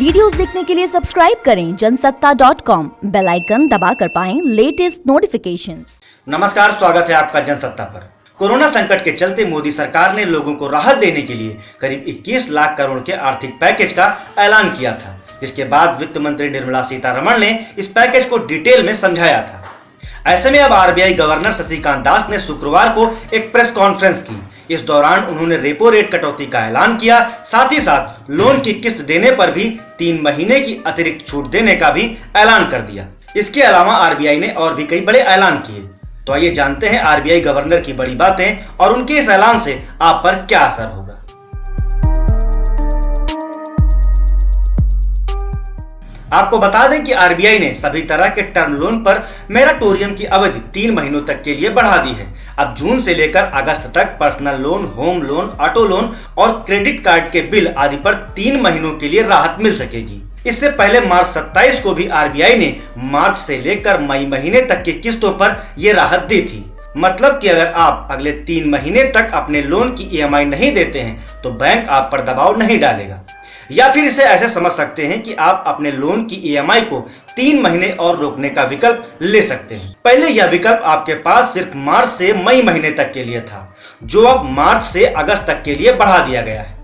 Videos देखने के लिए सब्सक्राइब करें जनसत्ता.com, बेल आइकन दबाकर पाएं लेटेस्ट नोटिफिकेशंस। नमस्कार, स्वागत है आपका जनसत्ता पर। कोरोना संकट के चलते मोदी सरकार ने लोगों को राहत देने के लिए करीब 21 लाख करोड़ के आर्थिक पैकेज का ऐलान किया था, जिसके बाद वित्त मंत्री निर्मला सीतारमण ने इस पैकेज को डिटेल में समझाया था। ऐसे में अब आरबीआई गवर्नर शक्तिकांत दास ने शुक्रवार को एक प्रेस कॉन्फ्रेंस की। इस दौरान उन्होंने रेपो रेट कटौती का ऐलान किया, साथ ही साथ लोन की किस्त देने पर भी 3 महीने की अतिरिक्त छूट देने का भी ऐलान कर दिया। इसके अलावा आरबीआई ने और भी कई बड़े ऐलान किए। तो आइए जानते हैं आरबीआई गवर्नर की बड़ी बातें और उनके इस ऐलान से आप पर क्या असर होगा। आपको बता दें कि आरबीआई ने सभी तरह के टर्म लोन पर मोरेटोरियम की अवधि 3 महीनों तक के लिए बढ़ा दी है। अब जून से लेकर अगस्त तक personal loan, home loan, auto loan और क्रेडिट कार्ड के बिल आदि पर 3 महीनों के लिए राहत मिल सकेगी। इससे पहले मार्च 27 को भी आरबीआई ने मार्च से लेकर मई महीने तक की किस्तों पर यह राहत दी थी। मतलब कि अगर आप अगले 3 महीने तक अपने लोन की ईएमआई नहीं देते हैं तो बैंक आप पर दबाव नहीं डालेगा। या फिर इसे ऐसे समझ सकते हैं कि आप अपने लोन की ईएमआई को 3 महीने और रोकने का विकल्प ले सकते हैं। पहले यह विकल्प आपके पास सिर्फ मार्च से मई महीने तक के लिए था, जो अब मार्च से अगस्त तक के लिए बढ़ा दिया गया है।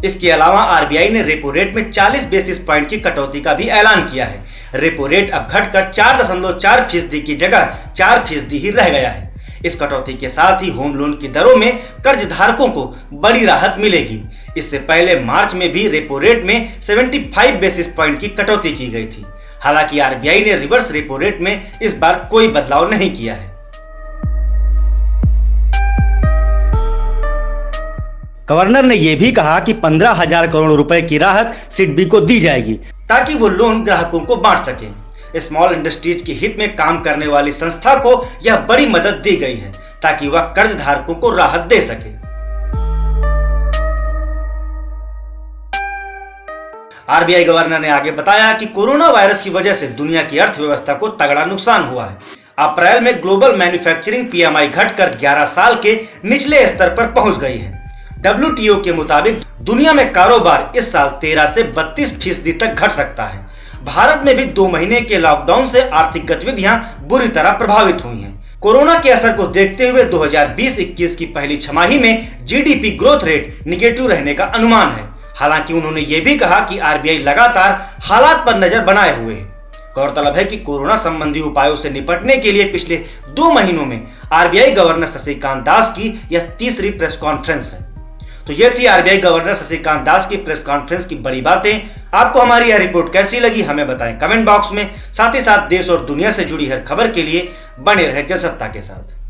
इसके अलावा आरबीआई ने रेपो रेट में 40 बेसिस पॉइंट की कटौती का भी ऐलान किया है। रेपो रेट अब घटकर 4.4% की जगह 4% ही रह गया है। इस कटौती के साथ ही होम लोन की दरों में कर्ज धारकों को बड़ी राहत मिलेगी। इससे पहले मार्च में भी रेपो रेट में 75 बेसिस पॉइंट की कटौती की गई थी। हालांकि आरबीआई ने रिवर्स रेपो रेट में इस बार कोई बदलाव नहीं किया है। गवर्नर ने यह भी कहा कि 15,000 करोड़ रुपए की राहत सिडबी को दी जाएगी, ताकि वो लोन ग्राहकों को बांट सके। स्मॉल इंडस्ट्रीज के हित में काम करने वाली संस्था को यह बड़ी मदद दी गई है, ताकि वह कर्ज धारकों को राहत दे सके। आरबीआई गवर्नर ने आगे बताया कि कोरोना वायरस की वजह से दुनिया की अर्थव्यवस्था को तगड़ा नुकसान हुआ है। अप्रैल में ग्लोबल मैन्युफैक्चरिंग पीएमआई घटकर 11 साल के निचले स्तर पर पहुंच गई है। WTO के मुताबिक दुनिया में कारोबार इस साल 13 से 32% तक घट सकता है। भारत में भी 2 महीने के लॉकडाउन से आर्थिक गतिविधियां बुरी तरह प्रभावित हुई हैं। कोरोना के असर को देखते हुए 2020-21 की पहली छमाही में जीडीपी ग्रोथ रेट निगेटिव रहने का अनुमान है। हालांकि उन्होंने ये भी कहा कि आरबीआई लगातार हालात पर नजर बनाए हुए है। गौरतलब है कि कोरोना संबंधी उपायों से निपटने के लिए पिछले 2 महीनों में आरबीआई गवर्नर शक्तिकांत दास की यह तीसरी प्रेस कॉन्फ्रेंस है। तो यह थी आरबीआई गवर्नर शक्तिकांत दास की प्रेस कॉन्फ्रेंस की बड़ी बातें। आपको हमारी यह रिपोर्ट कैसी लगी हमें बताएं कमेंट बॉक्स में। साथ ही साथ देश और दुनिया से जुड़ी हर खबर के लिए बने रहे जनसत्ता के साथ।